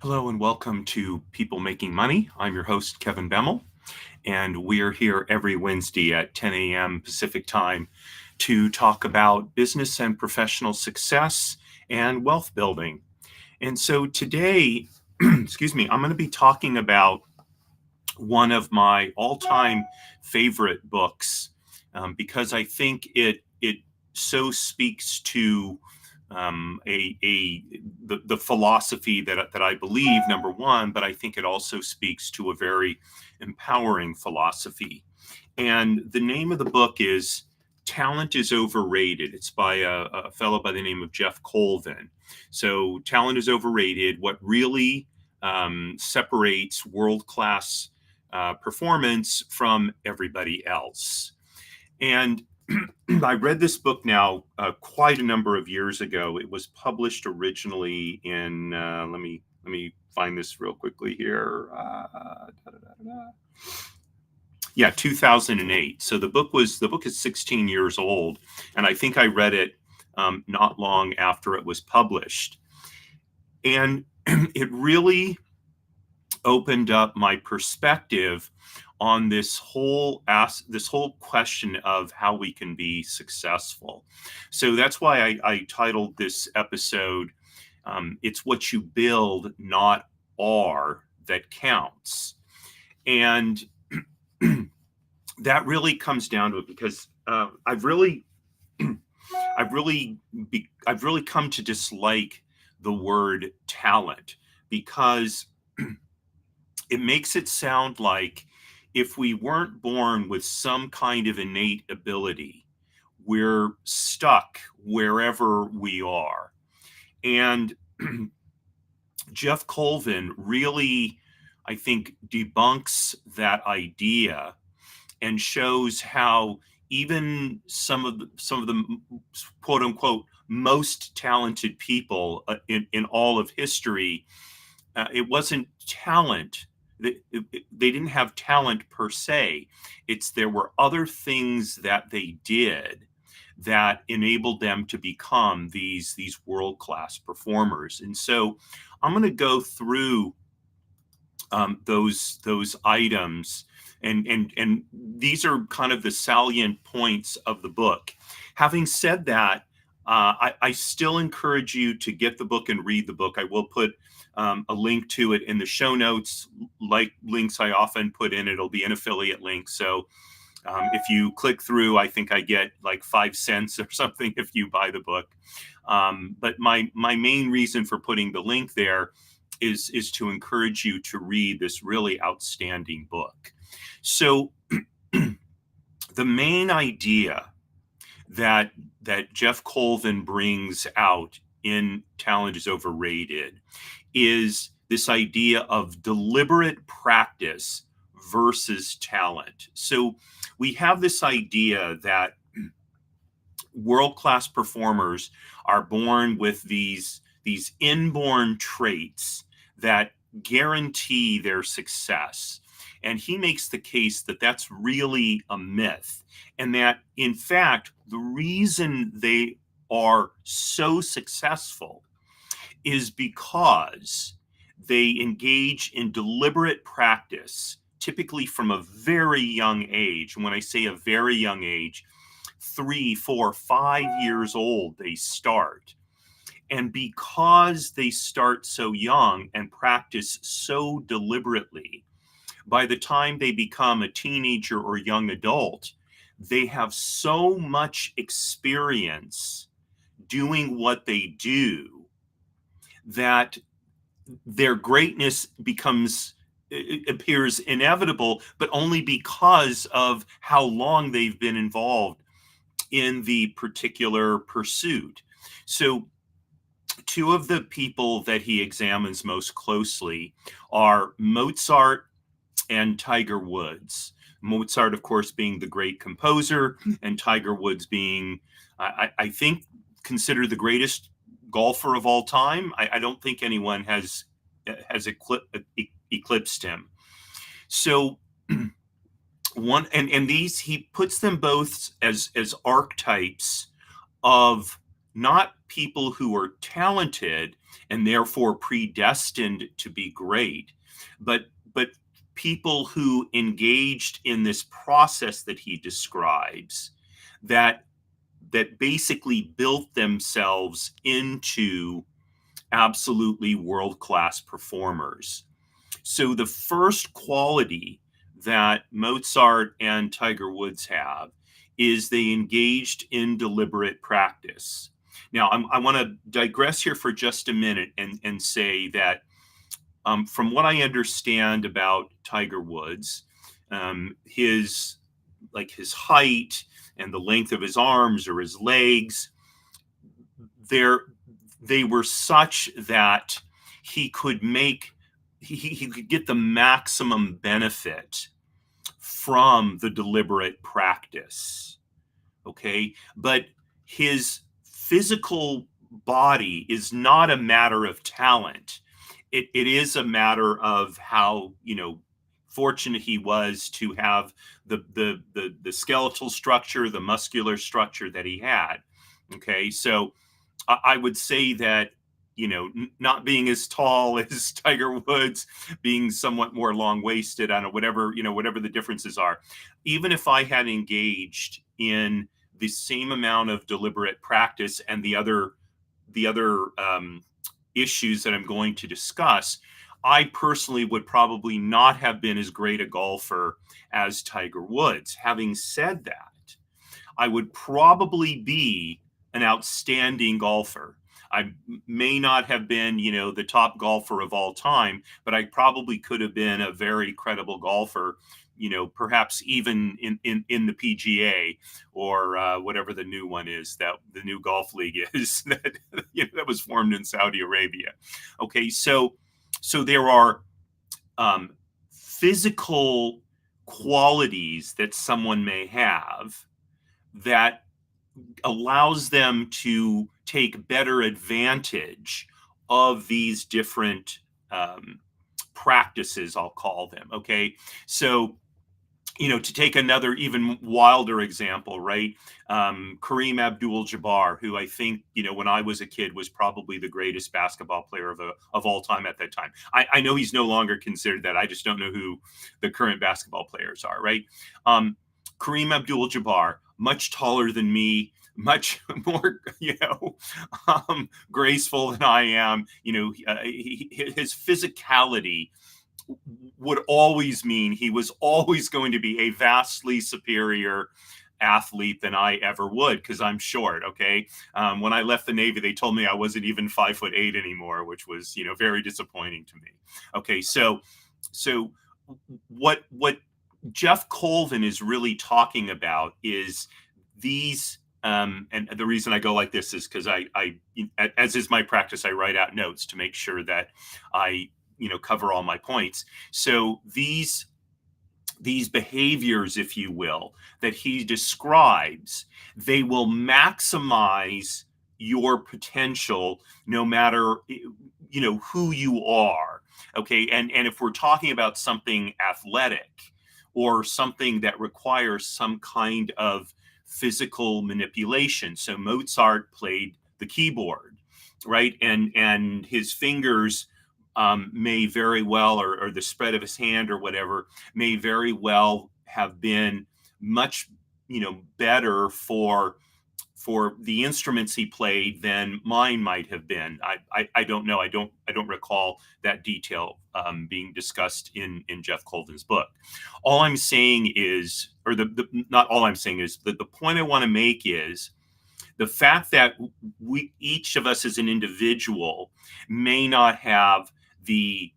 Hello and welcome to People Making Money. I'm your host, Kevin Bemmel, and we're here every Wednesday at 10 a.m. Pacific time to talk about business and professional success and wealth building. And so today, excuse me, I'm going to be talking about one of my all-time favorite books because I think it so speaks to the philosophy that I believe, number one, but I think it also speaks to a very empowering philosophy. And the name of the book is Talent is Overrated. It's by a fellow by the name of Geoff Colvin. So, talent is overrated. What really separates world class performance from everybody else. And I read this book now quite a number of years ago. It was published originally in let me find this real quickly here. 2008. So the book is 16 years old, and I think I read it not long after it was published, and it really opened up my perspective on this whole question of how we can be successful. So that's why I titled this episode, "It's what you build, not are, that counts." And that really comes down to it because I've really come to dislike the word talent because it makes it sound like if we weren't born with some kind of innate ability, we're stuck wherever we are. And Geoff Colvin really, I think, debunks that idea and shows how even some of the quote unquote most talented people in all of history, it wasn't talent. They didn't have talent per se. There were other things that they did that enabled them to become these world-class performers. And so I'm going to go through those items, and these are kind of the salient points of the book. Having said that, I still encourage you to get the book and read the book. I will put a link to it in the show notes, like links I often put in. It'll be an affiliate link. So if you click through, I think I get like 5 cents or something if you buy the book. But my main reason for putting the link there is to encourage you to read this really outstanding book. So the main idea that Geoff Colvin brings out in Talent is Overrated is this idea of deliberate practice versus talent. So we have this idea that world-class performers are born with these inborn traits that guarantee their success. And he makes the case that that's really a myth, and that, in fact, the reason they are so successful is because they engage in deliberate practice, typically from a very young age. And when I say a very young age, 3, 4, 5 years old, they start. And because they start so young and practice so deliberately, by the time they become a teenager or young adult, they have so much experience doing what they do that their greatness appears inevitable, but only because of how long they've been involved in the particular pursuit. So two of the people that he examines most closely are Mozart and Tiger Woods. Mozart, of course, being the great composer, and Tiger Woods being, I think, considered the greatest golfer of all time. I don't think anyone has eclipsed him. So one and these, he puts them both as archetypes of not people who are talented and therefore predestined to be great, but people who engaged in this process that he describes, that basically built themselves into absolutely world-class performers. So the first quality that Mozart and Tiger Woods have is they engaged in deliberate practice. Now, I want to digress here for just a minute and say that from what I understand about Tiger Woods, his his height and the length of his arms or his legs, they're they were such that he could make he could get the maximum benefit from the deliberate practice. Okay. But his physical body is not a matter of talent. It is a matter of how, fortunate he was to have the skeletal structure, the muscular structure that he had. Okay. So I would say that, not being as tall as Tiger Woods, being somewhat more long waisted, I don't know, whatever the differences are, even if I had engaged in the same amount of deliberate practice and the other issues that I'm going to discuss, I personally would probably not have been as great a golfer as Tiger Woods. Having said that, I would probably be an outstanding golfer. I may not have been, the top golfer of all time, but I probably could have been a very credible golfer, perhaps even in the PGA or whatever the new one is, that the new golf league is that that was formed in Saudi Arabia. Okay, so there are physical qualities that someone may have that allows them to take better advantage of these different practices, I'll call them. Okay. So, to take another even wilder example, right? Kareem Abdul-Jabbar, who I think, when I was a kid was probably the greatest basketball player of all time at that time. I know he's no longer considered that. I just don't know who the current basketball players are, right? Kareem Abdul-Jabbar, much taller than me, much more, graceful than I am. His physicality would always mean he was always going to be a vastly superior athlete than I ever would, because I'm short. Okay. When I left the Navy, they told me I wasn't even 5'8" anymore, which was, very disappointing to me. Okay. So what Geoff Colvin is really talking about is these, and the reason I go like this is because I, as is my practice, I write out notes to make sure that I, cover all my points. So these behaviors, if you will, that he describes, they will maximize your potential no matter, who you are. Okay. And if we're talking about something athletic or something that requires some kind of physical manipulation. So Mozart played the keyboard, right? And his fingers may very well, or the spread of his hand or whatever, may very well have been much, better for the instruments he played than mine might have been. I don't know. I don't recall that detail being discussed in Geoff Colvin's book. All I'm saying is, or not all I'm saying is that the point I want to make is the fact that we, each of us as an individual, may not have the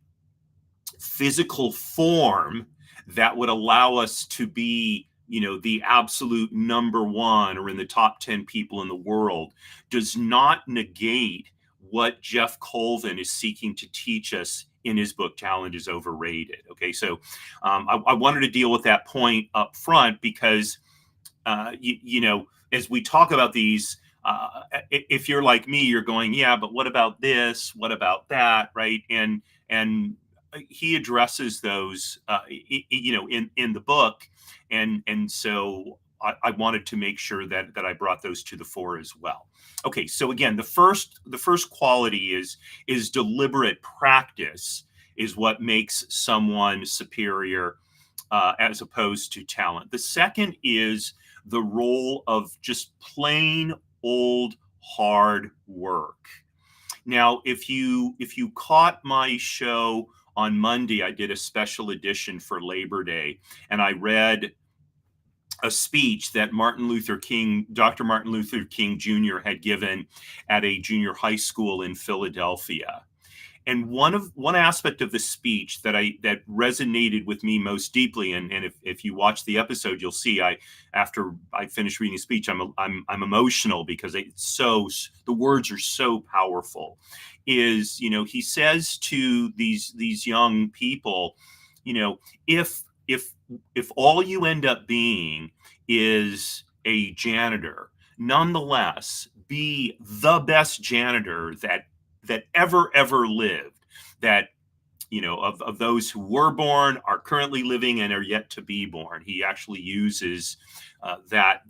physical form that would allow us to be, the absolute number one or in the top 10 people in the world, does not negate what Geoff Colvin is seeking to teach us in his book, Talent is Overrated. Okay. So I wanted to deal with that point up front because, as we talk about these, if you're like me, you're going, yeah, but what about this? What about that? Right. And he addresses those, in the book. And so I wanted to make sure that I brought those to the fore as well. Okay, so again, the first quality is deliberate practice is what makes someone superior as opposed to talent. The second is the role of just plain old hard work. Now, if you caught my show on Monday, I did a special edition for Labor Day, and I read a speech that Dr. Martin Luther King Jr. had given at a junior high school in Philadelphia. And one aspect of the speech that resonated with me most deeply, and if you watch the episode, you'll see after I finished reading the speech, I'm emotional because the words are so powerful. Is, he says to these young people, if all you end up being is a janitor, nonetheless be the best janitor that ever lived, that of those who were born, are currently living, and are yet to be born. He actually uses that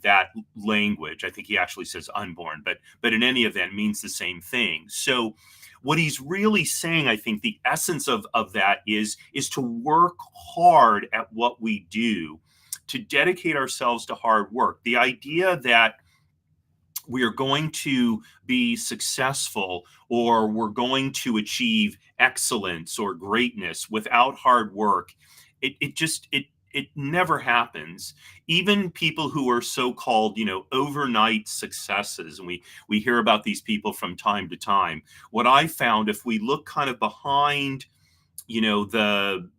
language. I think he actually says unborn, but in any event means the same thing. So what he's really saying, I think the essence of that is to work hard at what we do, to dedicate ourselves to hard work. The idea that we are going to be successful or we're going to achieve excellence or greatness without hard work, it never happens. Even people who are so-called, overnight successes, and we hear about these people from time to time. What I found, if we look kind of behind, the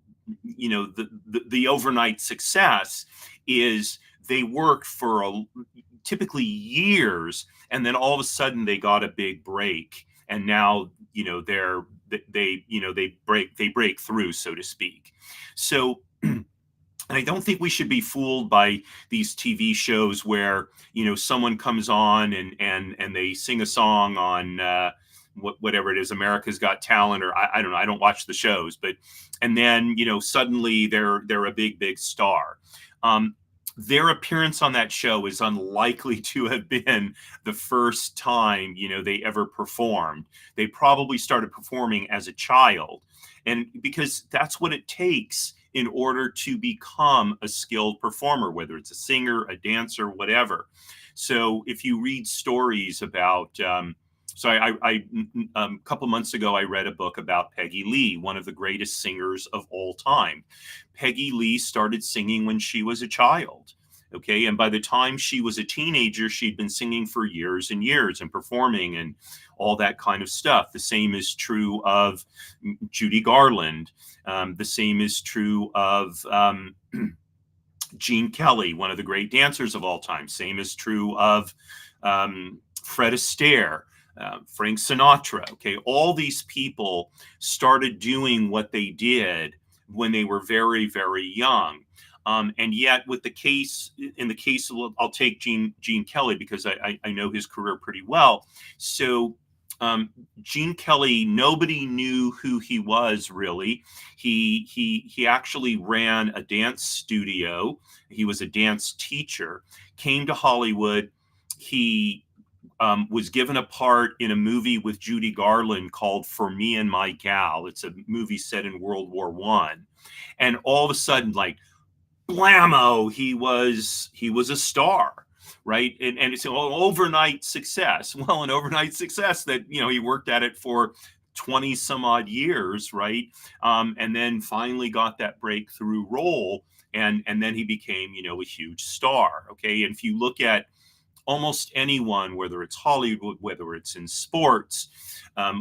the overnight success, is they worked for typically years, and then all of a sudden they got a big break, and now they break through, so to speak. So and I don't think we should be fooled by these TV shows where someone comes on and they sing a song on whatever it is, America's Got Talent, or I don't know, I don't watch the shows, but and then suddenly they're a big star. Their appearance on that show is unlikely to have been the first time they ever performed. They probably started performing as a child, and because that's what it takes in order to become a skilled performer, whether it's a singer, a dancer, whatever. So if you read stories about so a couple months ago, I read a book about Peggy Lee, one of the greatest singers of all time. Peggy Lee started singing when she was a child. Okay. And by the time she was a teenager, she'd been singing for years and years and performing and all that kind of stuff. The same is true of Judy Garland. The same is true of Gene Kelly, one of the great dancers of all time. Same is true of Fred Astaire, Frank Sinatra. Okay. All these people started doing what they did when they were very, very young. And yet, in the case, I'll take Gene Kelly because I know his career pretty well. So Gene Kelly, nobody knew who he was really. He actually ran a dance studio. He was a dance teacher. Came to Hollywood. He was given a part in a movie with Judy Garland called For Me and My Gal. It's a movie set in World War I. And all of a sudden, like, blammo, he was a star, right? And it's an overnight success. Well, an overnight success that he worked at it for 20 some odd years, right? And then finally got that breakthrough role, and then he became a huge star. Okay, and if you look at almost anyone, whether it's Hollywood, whether it's in sports,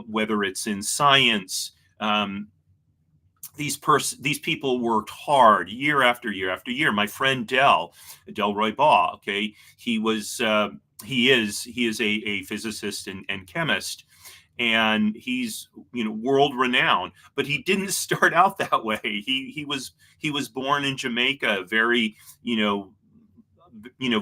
whether it's in science, these people worked hard year after year after year. My friend Delroy Baugh, okay, he is a physicist and chemist, and he's world renowned. But he didn't start out that way. He was born in Jamaica, very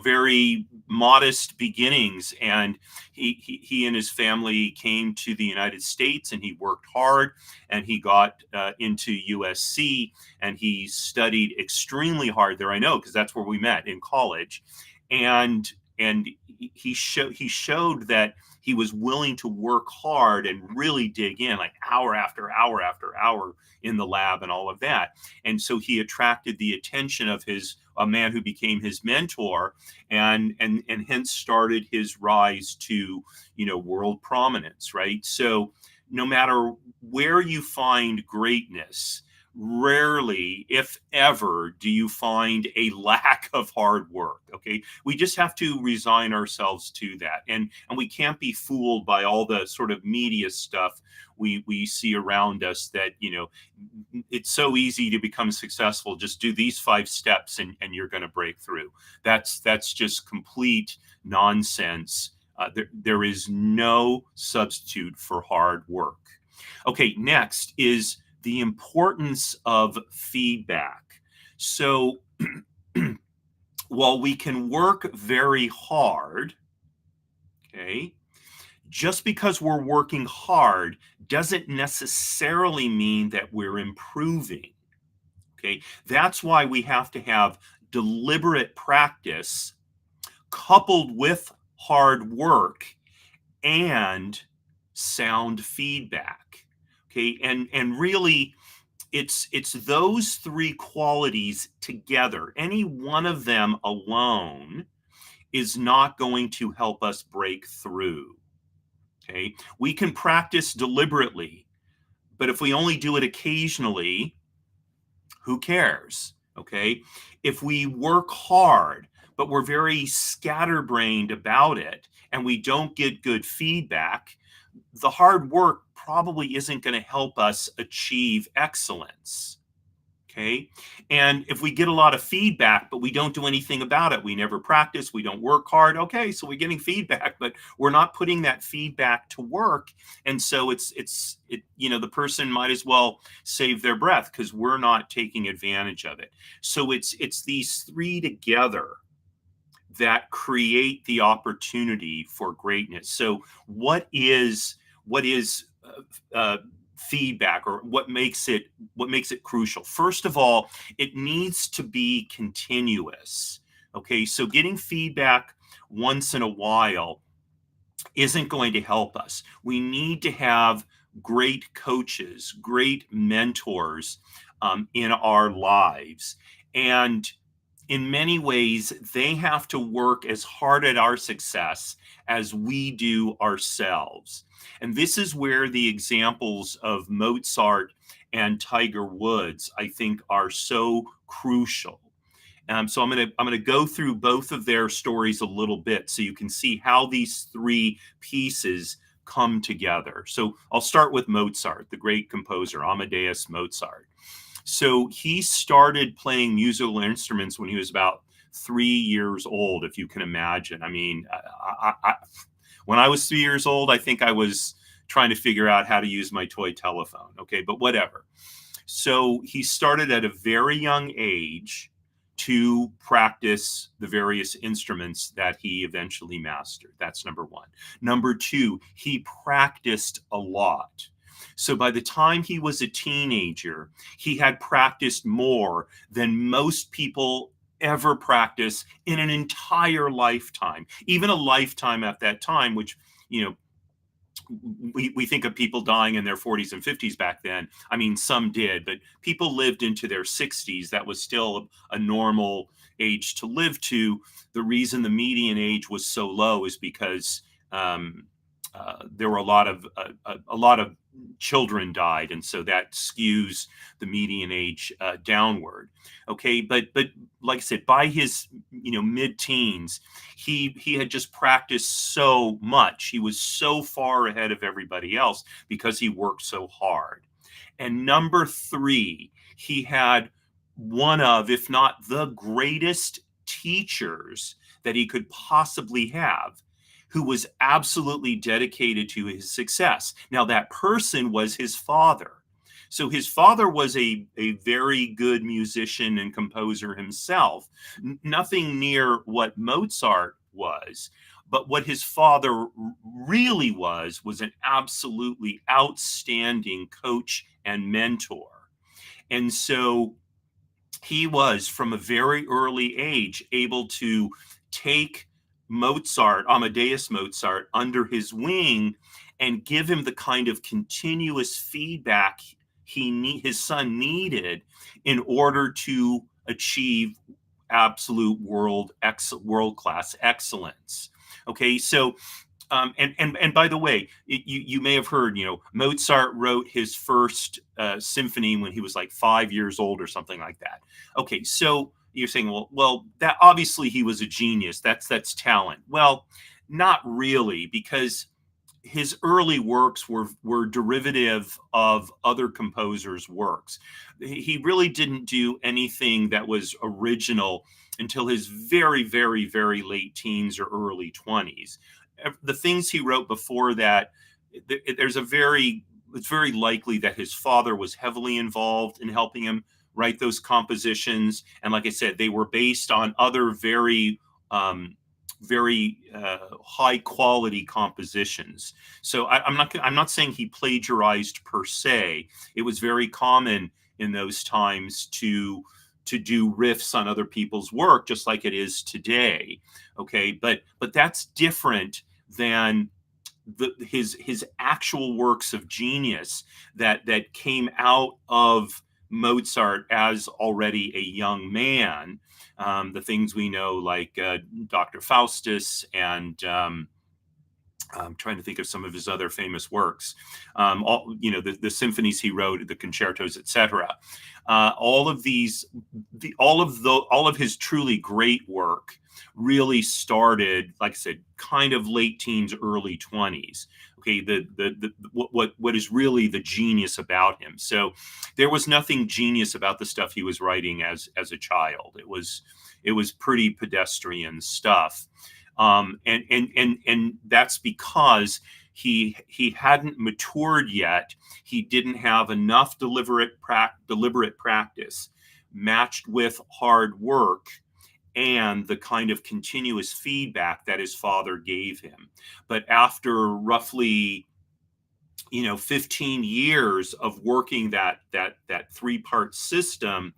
very modest beginnings, and he and his family came to the United States, and he worked hard, and he got into USC, and he studied extremely hard there. I know, because that's where we met in college. and he showed that he was willing to work hard and really dig in, like hour after hour after hour in the lab and all of that. And so he attracted the attention of a man who became his mentor, and hence started his rise to, world prominence, right? So no matter where you find greatness, rarely, if ever, do you find a lack of hard work. Okay, we just have to resign ourselves to that, and we can't be fooled by all the sort of media stuff we see around us, that it's so easy to become successful. Just do these 5 steps and you're going to break through. That's just complete nonsense. There is no substitute for hard work. Okay, next is the importance of feedback. So while we can work very hard, okay, just because we're working hard doesn't necessarily mean that we're improving. Okay, that's why we have to have deliberate practice coupled with hard work and sound feedback. Okay, and really, it's those 3 qualities together. Any one of them alone is not going to help us break through. Okay, we can practice deliberately, but if we only do it occasionally, who cares? Okay, if we work hard but we're very scatterbrained about it and we don't get good feedback, the hard work probably isn't going to help us achieve excellence. Okay. And if we get a lot of feedback, but we don't do anything about it, we never practice, we don't work hard. Okay. So we're getting feedback, but we're not putting that feedback to work. And so the person might as well save their breath because we're not taking advantage of it. So it's these 3 together that create the opportunity for greatness. So what is feedback, or what makes it crucial? First of all, it needs to be continuous. Okay, so getting feedback once in a while isn't going to help us. We need to have great coaches, great mentors in our lives, and in many ways, they have to work as hard at our success as we do ourselves. And this is where the examples of Mozart and Tiger Woods, I think, are so crucial. So I'm gonna go through both of their stories a little bit so you can see how these 3 pieces come together. So I'll start with Mozart, the great composer, Amadeus Mozart. So he started playing musical instruments when he was about 3 years old, if you can imagine. I mean, when I was 3 years old, I think I was trying to figure out how to use my toy telephone. Okay, but whatever. So he started at a very young age to practice the various instruments that he eventually mastered. That's number 1. Number 2, he practiced a lot. So by the time he was a teenager, he had practiced more than most people ever practice in an entire lifetime, even a lifetime at that time, which, we think of people dying in their 40s and 50s back then. I mean, some did, but people lived into their 60s. That was still a normal age to live to. The reason the median age was so low is because there were a lot of children died, and so that skews the median age downward. Okay, but like I said, by his mid-teens, he had just practiced so much. He was so far ahead of everybody else because he worked so hard. And number 3, he had one of, if not the greatest teachers that he could possibly have, who was absolutely dedicated to his success. Now, that person was his father. So his father was a very good musician and composer himself, nothing near what Mozart was. But what his father really was an absolutely outstanding coach and mentor. And so he was, from a very early age, able to take Amadeus Mozart, under his wing and give him the kind of continuous feedback his son needed in order to achieve absolute world class excellence. Okay, so and by the way, you may have heard, Mozart wrote his first symphony when he was like 5 years old or something like that. Okay, so you're saying, well, that obviously he was a genius. That's talent. Well, not really, because his early works were derivative of other composers' works. He really didn't do anything that was original until his very, very, very late teens or early 20s. The things he wrote before that, it's very likely that his father was heavily involved in helping him write those compositions. And like I said, they were based on other very high quality compositions. So I'm not saying he plagiarized per se. It was very common in those times to do riffs on other people's work, just like it is today. Okay, but that's different than his actual works of genius that came out of Mozart as already a young man. The things we know, like Dr. Faustus, and I'm trying to think of some of his other famous works. The symphonies he wrote, the concertos, etc. All of his truly great work really started, like I said, kind of late teens, early 20s. Okay, what is really the genius about him? So there was nothing genius about the stuff he was writing as a child. It was pretty pedestrian stuff. And that's because he hadn't matured yet. He didn't have enough deliberate practice matched with hard work and the kind of continuous feedback that his father gave him. But after roughly 15 years of working that three-part system,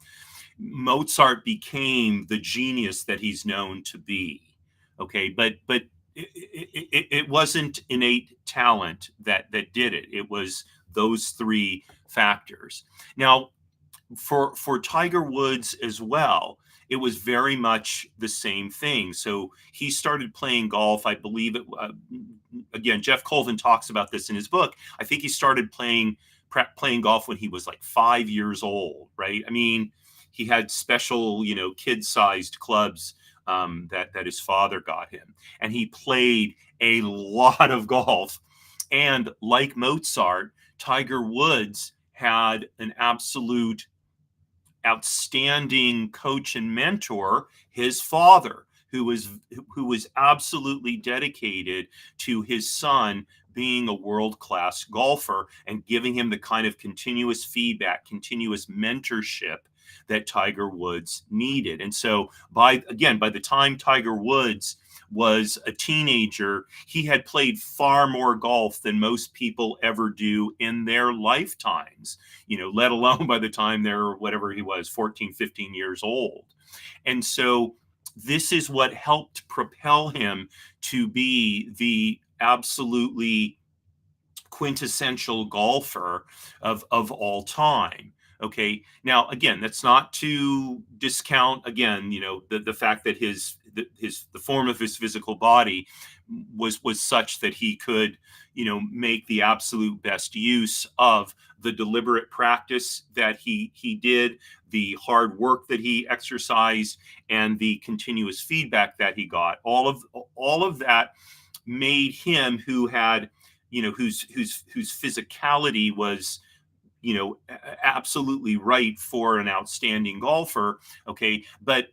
Mozart became the genius that he's known to be. Okay, but it wasn't innate talent that did it. It was those three factors. Now, for Tiger Woods as well, it was very much the same thing. So he started playing golf. I believe it. Again, Geoff Colvin talks about this in his book. I think he started playing golf when he was like 5 years old. Right? I mean, he had special, kid-sized clubs that his father got him, and he played a lot of golf. And like Mozart, Tiger Woods had an absolute outstanding coach and mentor, his father, who was absolutely dedicated to his son being a world-class golfer and giving him the kind of continuous feedback, continuous mentorship that Tiger Woods needed. And so by the time Tiger Woods was a teenager, he had played far more golf than most people ever do in their lifetimes, let alone by the time they're, whatever he was, 14, 15 years old. And so this is what helped propel him to be the absolutely quintessential golfer of all time. Okay. Now, again, that's not to discount, again, the fact that the form of his physical body was such that he could, make the absolute best use of the deliberate practice that he did, the hard work that he exercised, and the continuous feedback that he got. All of that made him, who had, whose physicality was, absolutely right for an outstanding golfer. Okay. But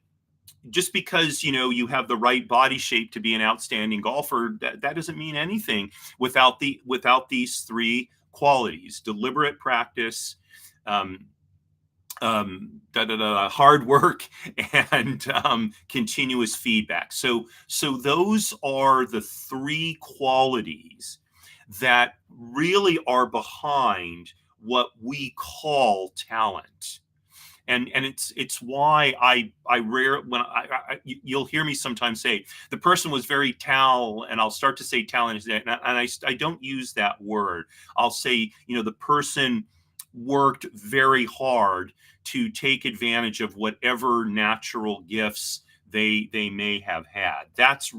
just because, you have the right body shape to be an outstanding golfer, that doesn't mean anything without these three qualities: deliberate practice, hard work, and continuous feedback. So those are the three qualities that really are behind what we call talent. And it's why I rare when you'll hear me sometimes say the person was very and I'll start to say talented, and I don't use that word. I'll say, the person worked very hard to take advantage of whatever natural gifts they may have had. That's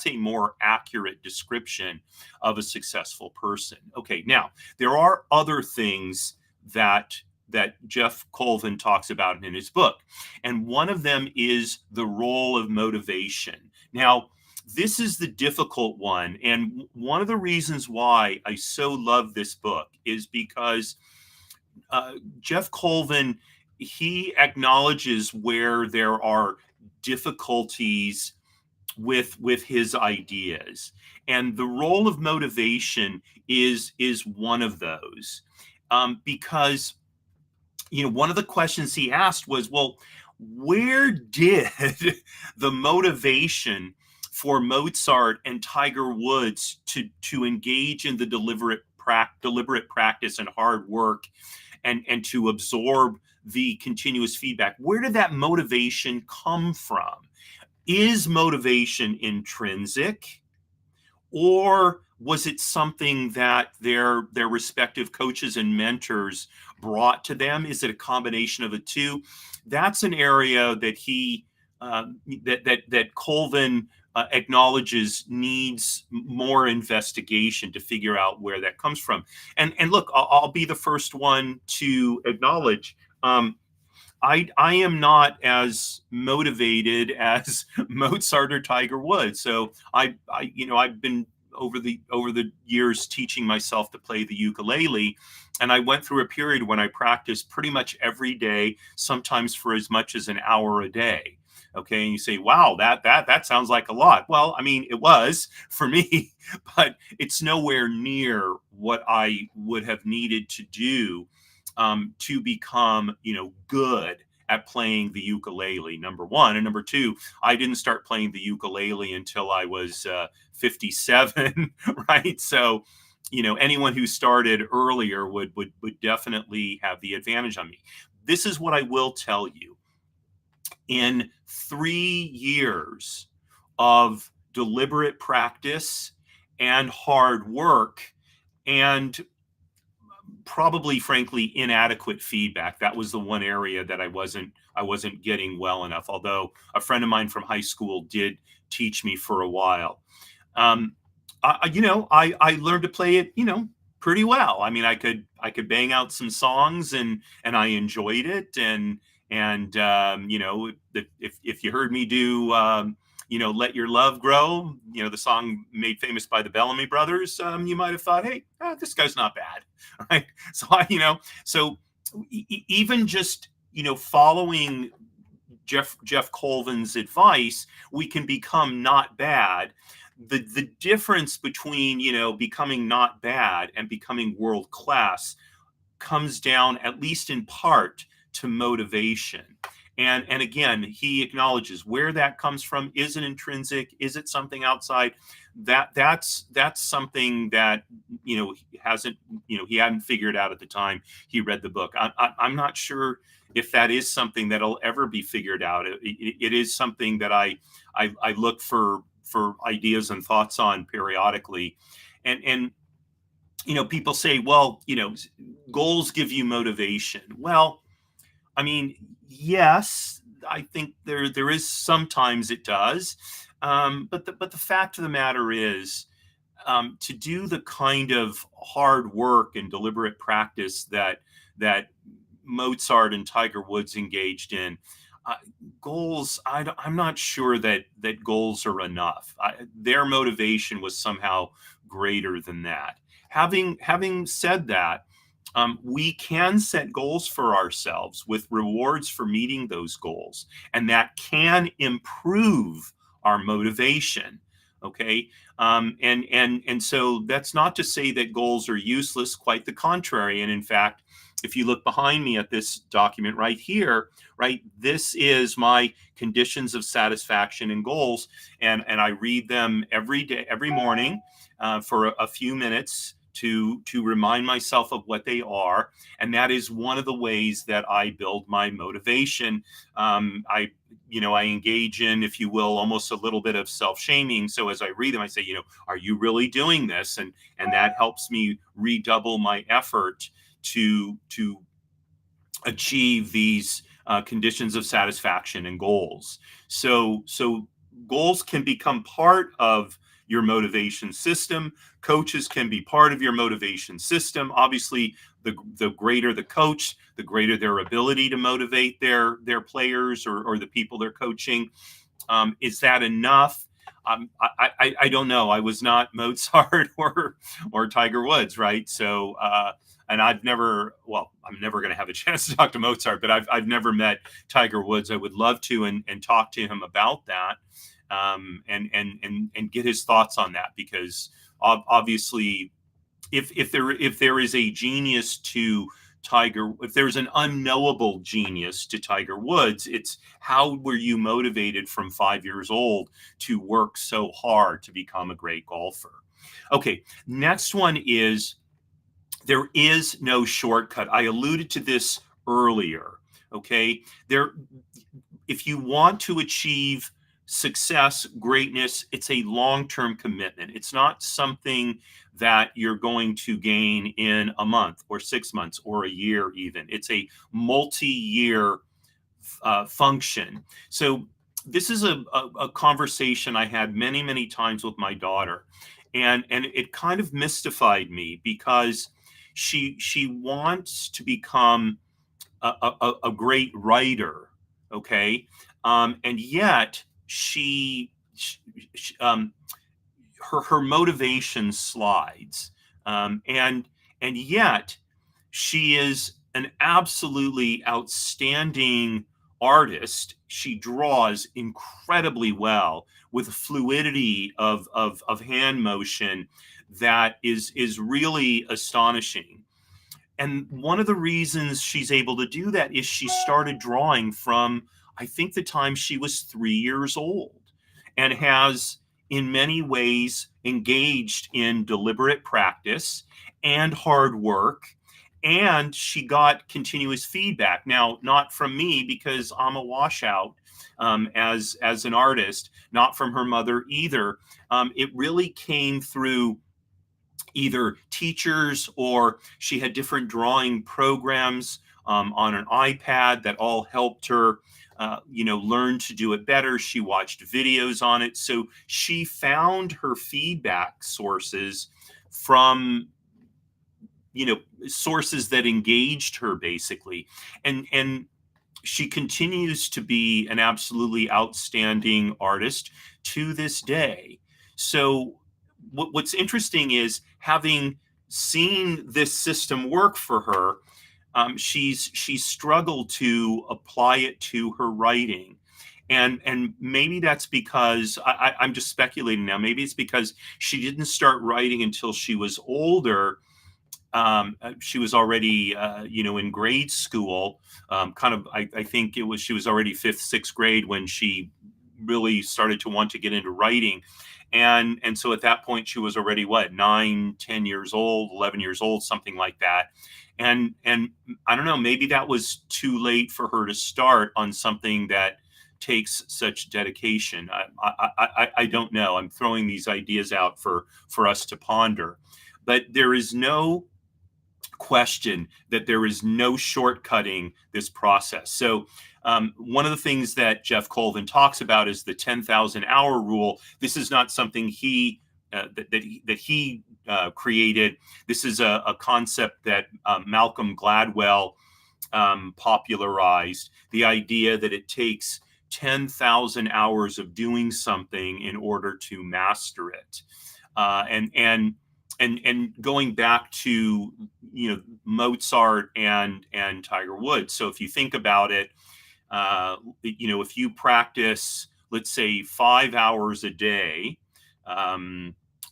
a more accurate description of a successful person. Okay, now there are other things that Geoff Colvin talks about in his book. And one of them is the role of motivation. Now, this is the difficult one. And one of the reasons why I so love this book is because Geoff Colvin, he acknowledges where there are difficulties with his ideas, and the role of motivation is one of those, because one of the questions he asked was, well, where did the motivation for Mozart and Tiger Woods to engage in the deliberate practice and hard work and to absorb the continuous feedback, where did that motivation come from? Is motivation intrinsic, or was it something that their respective coaches and mentors brought to them? Is it a combination of the two? That's an area that that Colvin acknowledges needs more investigation to figure out where that comes from. And look, I'll be the first one to acknowledge, I am not as motivated as Mozart or Tiger Woods. So I've been over the years teaching myself to play the ukulele, and I went through a period when I practiced pretty much every day, sometimes for as much as an hour a day. Okay, and you say, wow, that sounds like a lot. Well, I mean, it was for me, but it's nowhere near what I would have needed to do to become, good at playing the ukulele, number one. And number two, I didn't start playing the ukulele until I was 57, right? So, anyone who started earlier would definitely have the advantage on me. This is what I will tell you. In 3 years of deliberate practice and hard work, and probably frankly inadequate feedback, that was the one area that I wasn't getting well enough, although a friend of mine from high school did teach me for a while. I learned to play it, pretty well. I mean, I could bang out some songs, and I enjoyed it. And if you heard me do Let Your Love Grow, the song made famous by the Bellamy Brothers, you might have thought, hey, this guy's not bad, right? So even just following Geoff Colvin's advice, we can become not bad. The difference between becoming not bad and becoming world class comes down, at least in part, to motivation. And again, he acknowledges where that comes from. Is it intrinsic? Is it something outside? That's something that he hadn't figured out at the time he read the book. I'm not sure if that is something that'll ever be figured out. It is something that I look for ideas and thoughts on periodically, and people say, well, goals give you motivation. Well, I mean, yes, I think there is sometimes it does, but the fact of the matter is, to do the kind of hard work and deliberate practice that Mozart and Tiger Woods engaged in, goals, I'm not sure that goals are enough. Their motivation was somehow greater than that. Having said that, we can set goals for ourselves with rewards for meeting those goals, and that can improve our motivation. Okay, and so that's not to say that goals are useless. Quite the contrary. And in fact, if you look behind me at this document right here, right, this is my conditions of satisfaction and goals, and I read them every day, every morning, for a few minutes to remind myself of what they are. And that is one of the ways that I build my motivation. I engage in, if you will, almost a little bit of self-shaming. So as I read them, I say, are you really doing this? And that helps me redouble my effort to achieve these conditions of satisfaction and goals. So goals can become part of your motivation system. Coaches can be part of your motivation system. Obviously, the greater the coach, the greater their ability to motivate their players or the people they're coaching. Is that enough? I don't know. I was not Mozart or Tiger Woods, right? So, and I'm never going to have a chance to talk to Mozart, but I've never met Tiger Woods. I would love to and talk to him about that, and get his thoughts on that, because obviously, if there is a genius to Tiger, if there's an unknowable genius to Tiger Woods, it's how were you motivated from 5 years old to work so hard to become a great golfer? Okay, next one is there is no shortcut. I alluded to this earlier. Okay, if you want to achieve success, greatness, it's a long-term commitment. It's not something that you're going to gain in a month or 6 months or a year even. It's a multi-year function. So this is a conversation I had many, many times with my daughter. And it kind of mystified me, because she wants to become a great writer, okay? And yet her motivation slides, and yet she is an absolutely outstanding artist. She draws incredibly well with a fluidity of hand motion that is really astonishing. And one of the reasons she's able to do that is she started drawing from, I think, the time she was 3 years old, and has in many ways engaged in deliberate practice and hard work. And she got continuous feedback. Now, not from me, because I'm a washout as an artist, not from her mother either. It really came through either teachers, or she had different drawing programs on an iPad that all helped her learn to do it better. She watched videos on it. So she found her feedback sources from sources that engaged her, basically. And she continues to be an absolutely outstanding artist to this day. So what's interesting is, having seen this system work for her, she's struggled to apply it to her writing. And maybe that's because I'm just speculating now. Maybe it's because she didn't start writing until she was older. She was already, in grade school. I think she was already fifth, sixth grade when she really started to want to get into writing. And so at that point, she was already 9, 10 years old, 11 years old, something like that. And I don't know, maybe that was too late for her to start on something that takes such dedication. I don't know. I'm throwing these ideas out for us to ponder. But there is no question that there is no shortcutting this process. So one of the things that Geoff Colvin talks about is the 10,000 hour rule. This is not something he created. This is a concept that Malcolm Gladwell popularized. The idea that it takes 10,000 hours of doing something in order to master it. And going back to Mozart and Tiger Woods. So if you think about it, if you practice, let's say 5 hours a day,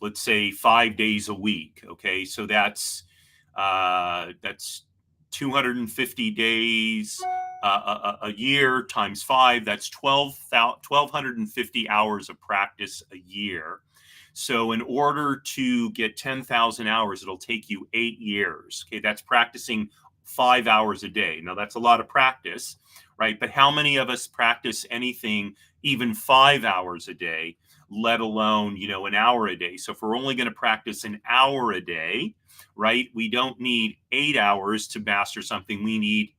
let's say 5 days a week. Okay, so that's 250 days a year times 5. That's 1,250 hours of practice a year. So in order to get 10,000 hours, it'll take you 8 years. Okay, that's practicing 5 hours a day. Now that's a lot of practice, right? But how many of us practice anything even 5 hours a day, let alone, an hour a day? So if we're only going to practice an hour a day, right, we don't need 8 hours to master something. We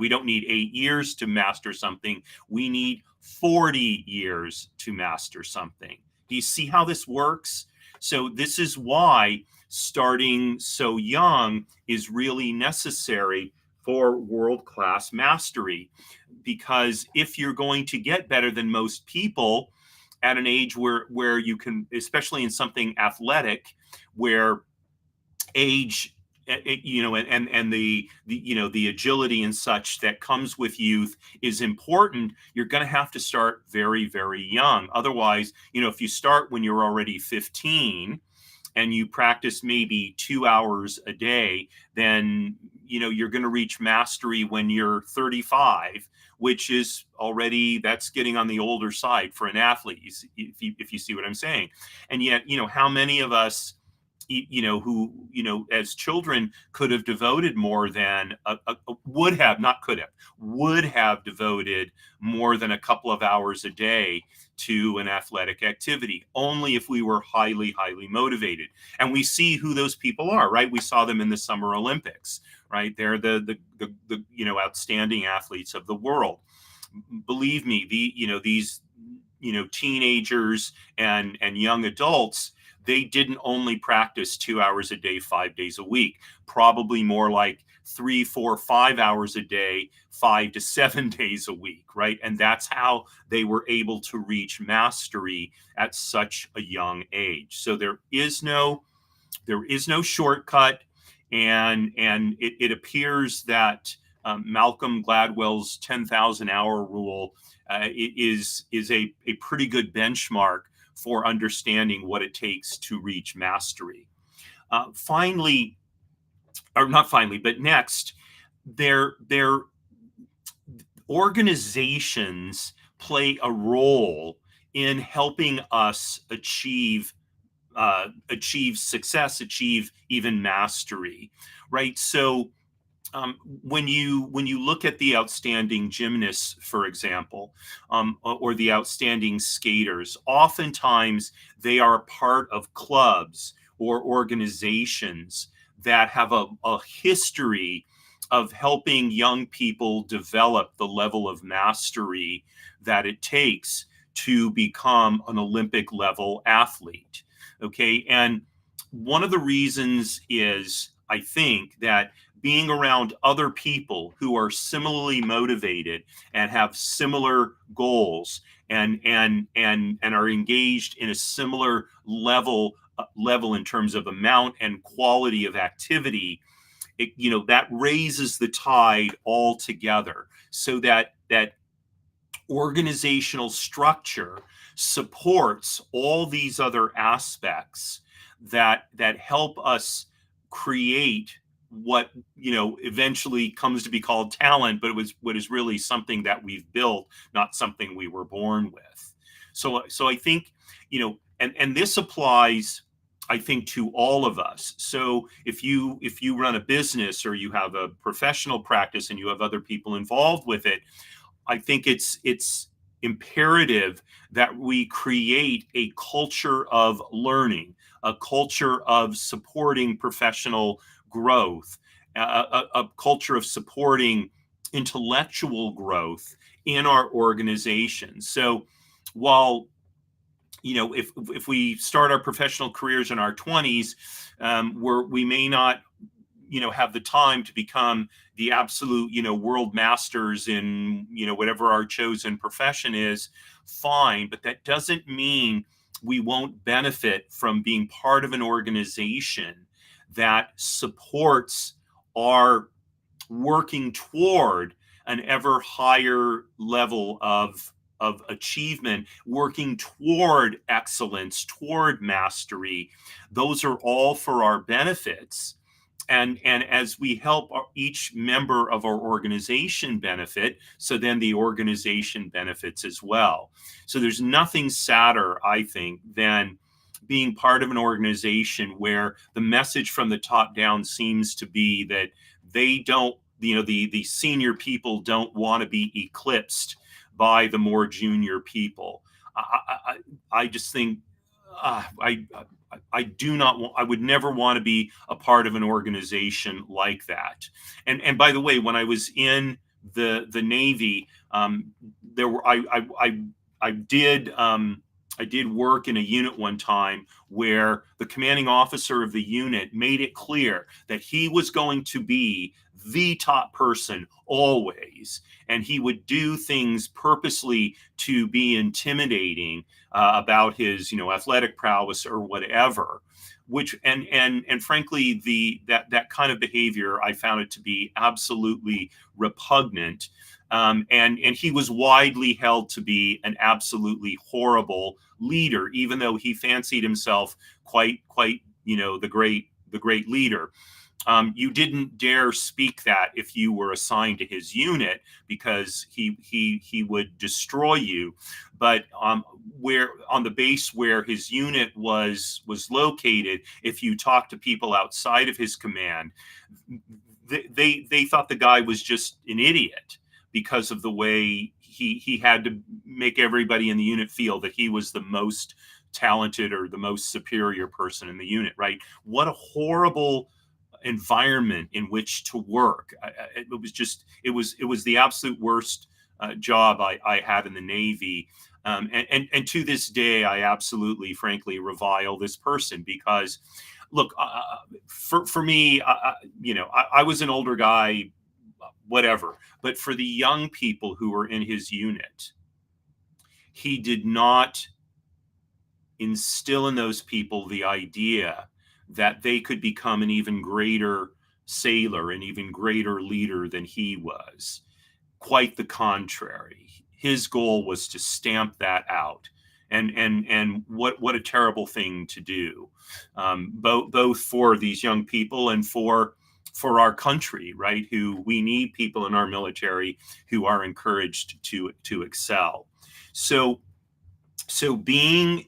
don't need 8 years to master something. We need 40 years to master something. Do you see how this works? So this is why starting so young is really necessary for world-class mastery. Because if you're going to get better than most people at an age where you can, especially in something athletic, where age, and the agility and such that comes with youth is important, you're going to have to start very, very young. Otherwise, if you start when you're already 15 and you practice maybe 2 hours a day, then you're going to reach mastery when you're 35, which is already, that's getting on the older side for an athlete, if you see what I'm saying. And yet, how many of us who, as children could have devoted more than would have devoted more than a couple of hours a day to an athletic activity, only if we were highly, highly motivated. And we see who those people are, right? We saw them in the Summer Olympics, right? They're the outstanding athletes of the world. Believe me, these teenagers and young adults, they didn't only practice 2 hours a day, 5 days a week, probably more like 3, 4, 5 hours a day, 5 to 7 days a week, right? And that's how they were able to reach mastery at such a young age. So there is no shortcut. And it appears that Malcolm Gladwell's 10,000 hour rule is a pretty good benchmark for understanding what it takes to reach mastery. Finally, or not finally, but next, their organizations play a role in helping us achieve success, achieve even mastery, right? So when you look at the outstanding gymnasts, for example, or the outstanding skaters, oftentimes they are part of clubs or organizations that have a history of helping young people develop the level of mastery that it takes to become an Olympic level athlete. Okay. And one of the reasons is, I think, that being around other people who are similarly motivated and have similar goals and are engaged in a similar level in terms of amount and quality of activity, that raises the tide altogether, so that organizational structure supports all these other aspects that help us create what eventually comes to be called talent, but it was what is really something that we've built, not something we were born with. So I think, and this applies, I think, to all of us. So if you run a business or you have a professional practice and you have other people involved with it, I think it's imperative that we create a culture of learning, a culture of supporting professional growth, a culture of supporting intellectual growth in our organization. So while if we start our professional careers in our 20s, we may not have the time to become the absolute world masters in whatever our chosen profession is, fine, but that doesn't mean we won't benefit from being part of an organization that supports our working toward an ever higher level of achievement, working toward excellence, toward mastery. Those are all for our benefits. And as we help each member of our organization benefit, so then the organization benefits as well. So there's nothing sadder, I think, than being part of an organization where the message from the top down seems to be that they don't, the senior people don't want to be eclipsed by the more junior people. I just think I do not want, I would never want to be a part of an organization like that. And by the way, when I was in the Navy, there were I did I did work in a unit one time where the commanding officer of the unit made it clear that he was going to be the top person always, and he would do things purposely to be intimidating about his athletic prowess or whatever. Which and frankly, that kind of behavior, I found it to be absolutely repugnant. And he was widely held to be an absolutely horrible leader, even though he fancied himself quite the great leader. You didn't dare speak that if you were assigned to his unit, because he would destroy you. But where on the base where his unit was located, if you talk to people outside of his command, they thought the guy was just an idiot, because of the way he had to make everybody in the unit feel that he was the most talented or the most superior person in the unit. Right? What a horrible environment in which to work. It was the absolute worst job I had in the Navy. And to this day, I absolutely, frankly, revile this person, because, look, for me, I was an older guy, whatever. But for the young people who were in his unit, he did not instill in those people the idea that they could become an even greater sailor, an even greater leader than he was. Quite the contrary. His goal was to stamp that out. And what a terrible thing to do, both for these young people and for our country, right? Who we need people in our military who are encouraged to excel. So being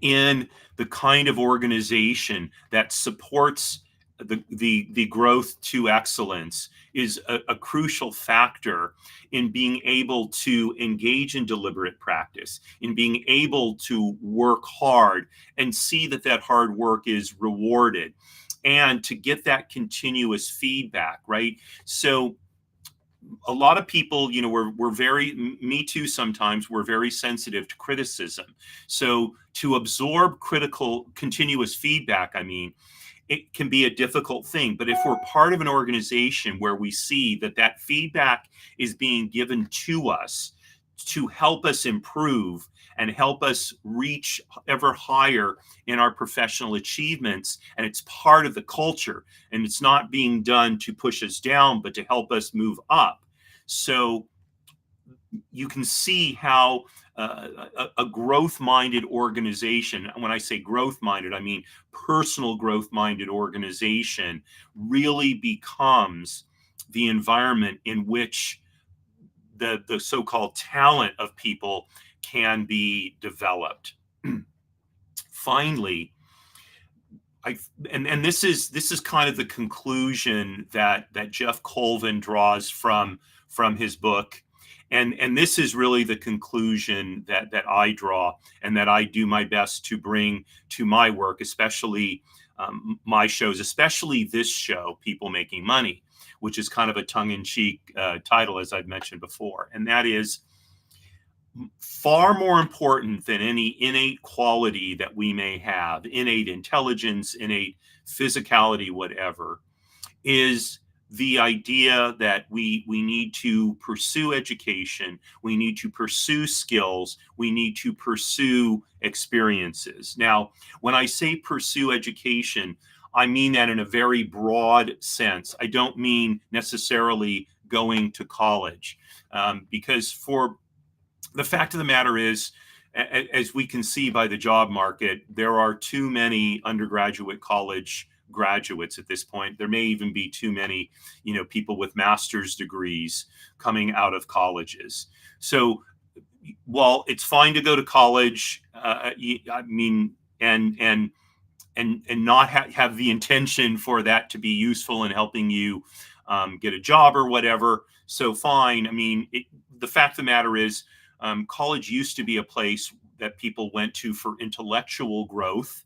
in the kind of organization that supports the growth to excellence is a crucial factor in being able to engage in deliberate practice, in being able to work hard and see that hard work is rewarded, and to get that continuous feedback, right? So a lot of people, we're very, me too, sometimes we're very sensitive to criticism. So to absorb critical, continuous feedback, it can be a difficult thing. But if we're part of an organization where we see that feedback is being given to us to help us improve and help us reach ever higher in our professional achievements, and it's part of the culture, and it's not being done to push us down, but to help us move up. So you can see how a growth-minded organization, and when I say growth-minded, I mean personal growth-minded organization, really becomes the environment in which the so-called talent of people can be developed. Finally, and this is kind of the conclusion that Geoff Colvin draws from his book, and this is really the conclusion that I draw and that I do my best to bring to my work, especially my shows, especially this show, People Making Money, which is kind of a tongue-in-cheek title, as I've mentioned before, and that is, far more important than any innate quality that we may have, innate intelligence, innate physicality, whatever, is the idea that we need to pursue education, we need to pursue skills, we need to pursue experiences. Now, when I say pursue education, I mean that in a very broad sense. I don't mean necessarily going to college, because for the fact of the matter is, as we can see by the job market, there are too many undergraduate college graduates at this point. There may even be too many, people with master's degrees coming out of colleges. So while it's fine to go to college, and and not have the intention for that to be useful in helping you get a job or whatever. So fine. I mean, the fact of the matter is, college used to be a place that people went to for intellectual growth,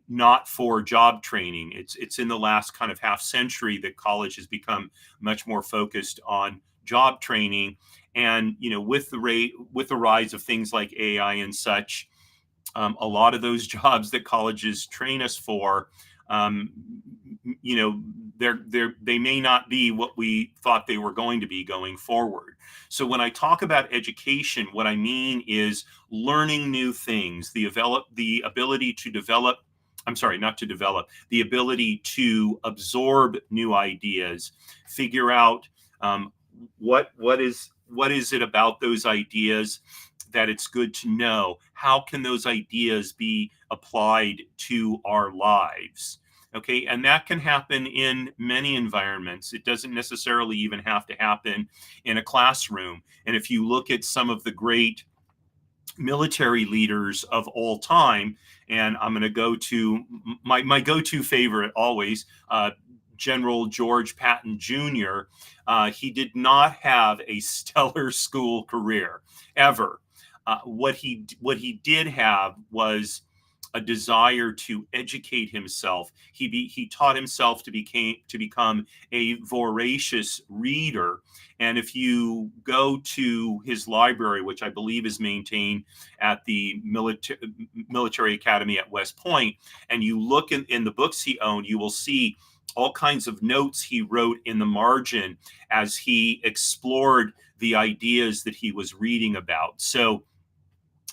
not for job training. It's in the last kind of half century that college has become much more focused on job training. And with the rise of things like AI and such, a lot of those jobs that colleges train us for, um, they may not be what we thought they were going to be going forward. So when I talk about education, what I mean is learning new things, the ability to develop. I'm sorry, not to develop, the ability to absorb new ideas, figure out what is it about those ideas that it's good to know. How can those ideas be applied to our lives? Okay, and that can happen in many environments. It doesn't necessarily even have to happen in a classroom. And if you look at some of the great military leaders of all time, and I'm going to go to my go-to favorite always, General George Patton Jr. He did not have a stellar school career ever. What he did have was a desire to educate himself. He taught himself to become a voracious reader. And if you go to his library, which I believe is maintained at the military academy at West Point, and you look in the books he owned, you will see all kinds of notes he wrote in the margin as he explored the ideas that he was reading about. So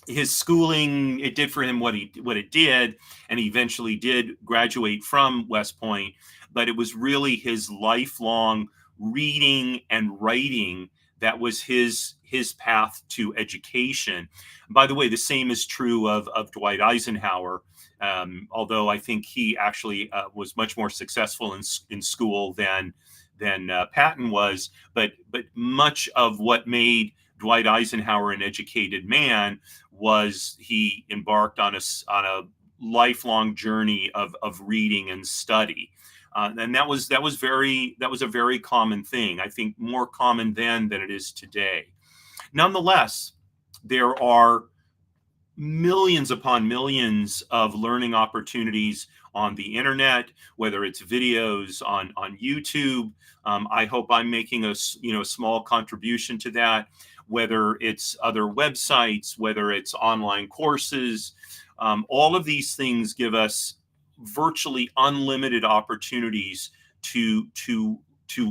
his schooling, it did for him what it did, and he eventually did graduate from West Point. But it was really his lifelong reading and writing that was his path to education. By the way, the same is true of Dwight Eisenhower. Although I think he actually was much more successful in school than Patton was, but much of what made Dwight Eisenhower an educated man was he embarked on a lifelong journey of reading and study. And that was a very common thing. I think more common then than it is today. Nonetheless, there are millions upon millions of learning opportunities on the internet, whether it's videos on YouTube. I hope I'm making a small contribution to that. Whether it's other websites, whether it's online courses, all of these things give us virtually unlimited opportunities to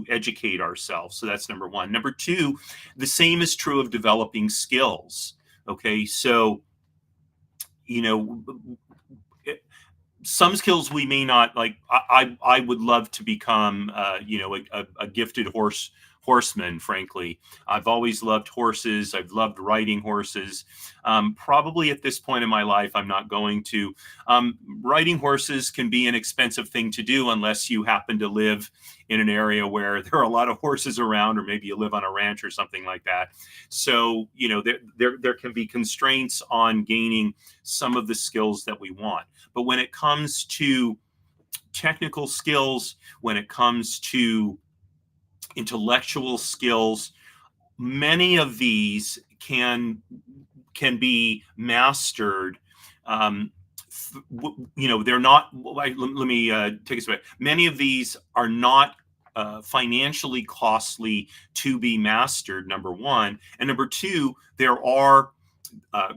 educate ourselves. So that's number one. Number two, the same is true of developing skills. Okay, so some skills we may not like. I would love to become a gifted horseman. Frankly, I've always loved horses. I've loved riding horses. Probably at this point in my life, I'm not going to. Riding horses can be an expensive thing to do unless you happen to live in an area where there are a lot of horses around, or maybe you live on a ranch or something like that. So there can be constraints on gaining some of the skills that we want. But when it comes to technical skills, when it comes to intellectual skills, many of these can be mastered. They're not. Let me take a step. Many of these are not financially costly to be mastered. Number one, and number two, there are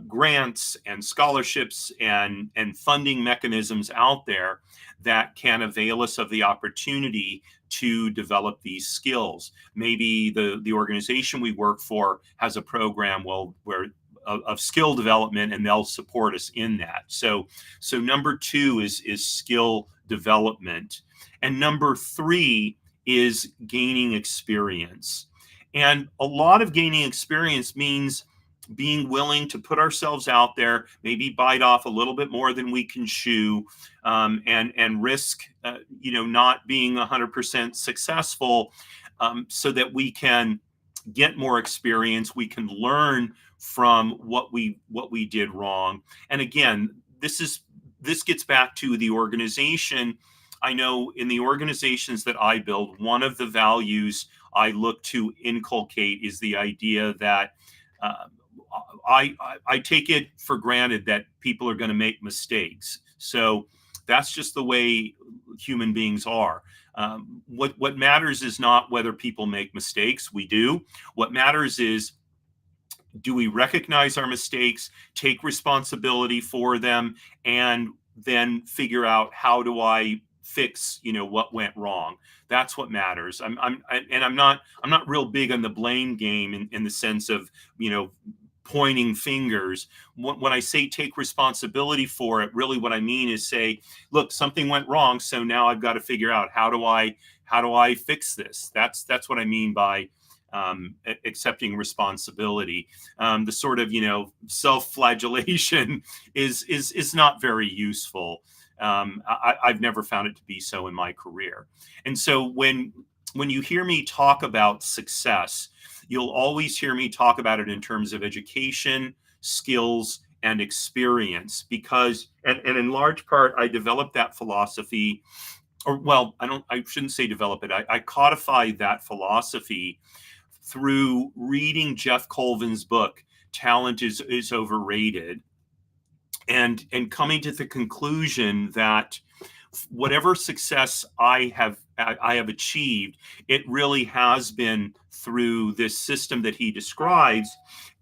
grants and scholarships and funding mechanisms out there that can avail us of the opportunity to develop these skills. Maybe the organization we work for has a program where of skill development, and they'll support us in that. So number two is skill development, and number three is gaining experience. And a lot of gaining experience means being willing to put ourselves out there, maybe bite off a little bit more than we can chew, and risk, not being 100% successful, so that we can get more experience. We can learn from what we did wrong. And again, this is this gets back to the organization. I know in the organizations that I build, one of the values I look to inculcate is the idea that uh, I take it for granted that people are going to make mistakes. So that's just the way human beings are. What matters is not whether people make mistakes. We do. What matters is, do we recognize our mistakes, take responsibility for them, and then figure out how do I fix what went wrong. That's what matters. I'm not real big on the blame game in the sense of pointing fingers. When I say take responsibility for it, really what I mean is say, look, something went wrong, so now I've got to figure out how do I fix this. That's what I mean by accepting responsibility. The sort of self-flagellation is not very useful. I've never found it to be so in my career. And so when you hear me talk about success, you'll always hear me talk about it in terms of education, skills, and experience, because and in large part I developed that philosophy, or well, I shouldn't say develop it. I codified that philosophy through reading Geoff Colvin's book, Talent is Overrated, and coming to the conclusion that whatever success I have achieved, it really has been through this system that he describes,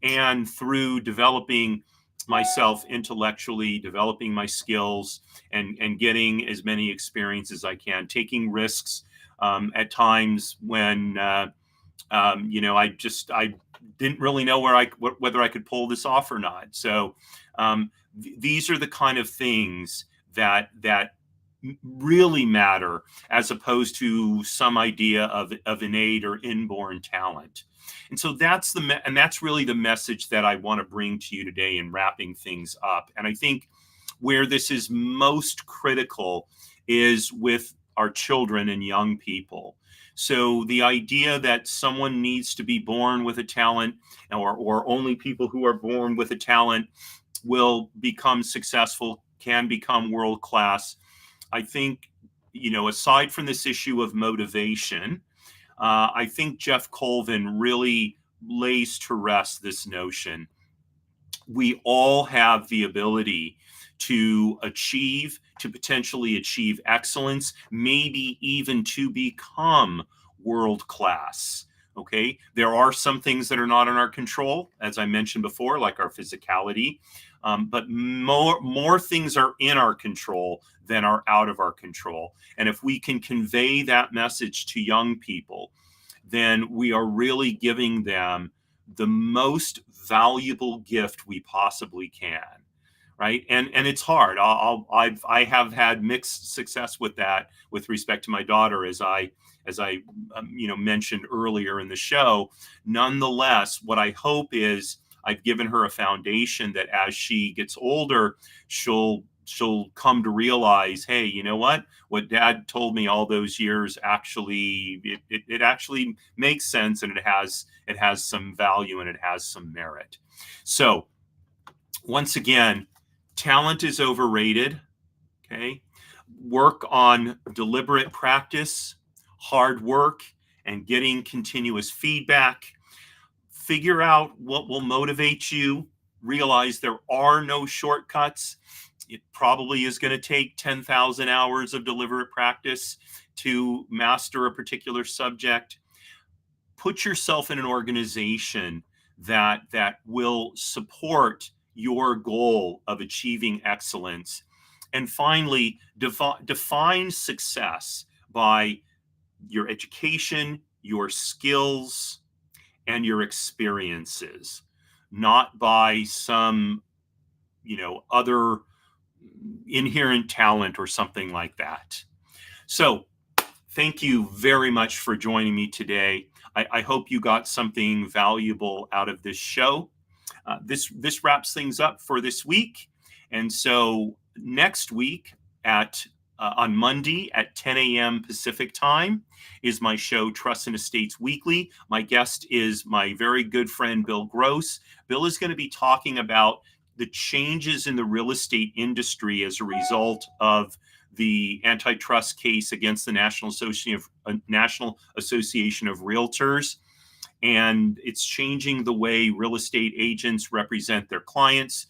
and through developing myself intellectually, developing my skills, and getting as many experiences as I can, taking risks at times when I didn't really know whether I could pull this off or not. So these are the kind of things that really matter, as opposed to some idea of innate or inborn talent. And so that's really the message that I want to bring to you today in wrapping things up. And I think where this is most critical is with our children and young people. So the idea that someone needs to be born with a talent, or only people who are born with a talent will become successful, can become world class. I think, aside from this issue of motivation, I think Geoff Colvin really lays to rest this notion. We all have the ability to potentially achieve excellence, maybe even to become world class. Okay. There are some things that are not in our control, as I mentioned before, like our physicality. But more things are in our control than are out of our control. And if we can convey that message to young people, then we are really giving them the most valuable gift we possibly can. Right. And it's hard. I have had mixed success with that with respect to my daughter, as I mentioned earlier in the show. Nonetheless, what I hope is I've given her a foundation that as she gets older, she'll come to realize, hey, you know what Dad told me all those years, actually, it actually makes sense, and it has some value, and it has some merit. So once again, talent is overrated. Okay. Work on deliberate practice, hard work, and getting continuous feedback. Figure out what will motivate you. Realize there are no shortcuts. It probably is going to take 10,000 hours of deliberate practice to master a particular subject. Put yourself in an organization that will support your goal of achieving excellence. And finally, define success by your education, your skills, and your experiences, not by some other inherent talent or something like that. So thank you very much for joining me today. I hope you got something valuable out of this show. This wraps things up for this week. And so next week on Monday at 10 a.m. Pacific time is my show, Trust and Estates Weekly. My guest is my very good friend, Bill Gross. Bill is going to be talking about the changes in the real estate industry as a result of the antitrust case against the National Association of Realtors, and it's changing the way real estate agents represent their clients.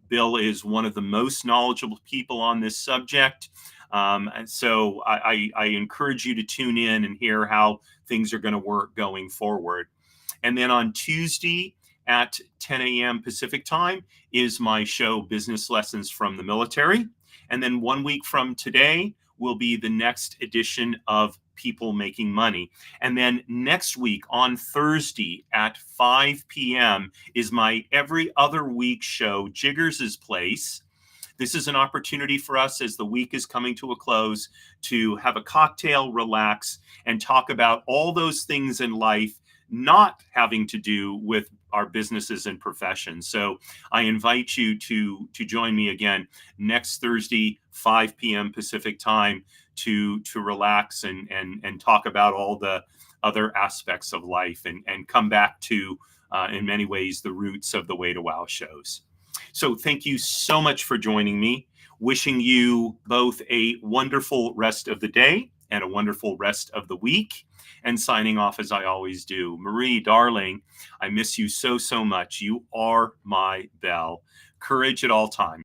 Bill is one of the most knowledgeable people on this subject. And so I encourage you to tune in and hear how things are going to work going forward. And then on Tuesday at 10 a.m. Pacific time is my show, Business Lessons from the Military. And then 1 week from today will be the next edition of People Making Money. And then next week on Thursday at 5 p.m. is my every other week show, Jiggers' Place. This is an opportunity for us as the week is coming to a close to have a cocktail, relax, and talk about all those things in life not having to do with our businesses and professions. So I invite you to join me again next Thursday, 5 p.m. Pacific time, to relax and talk about all the other aspects of life and come back to, in many ways, the roots of the Way to Wow shows. So thank you so much for joining me. Wishing you both a wonderful rest of the day and a wonderful rest of the week. And signing off as I always do. Marie, darling, I miss you so, so much. You are my belle. Courage at all times.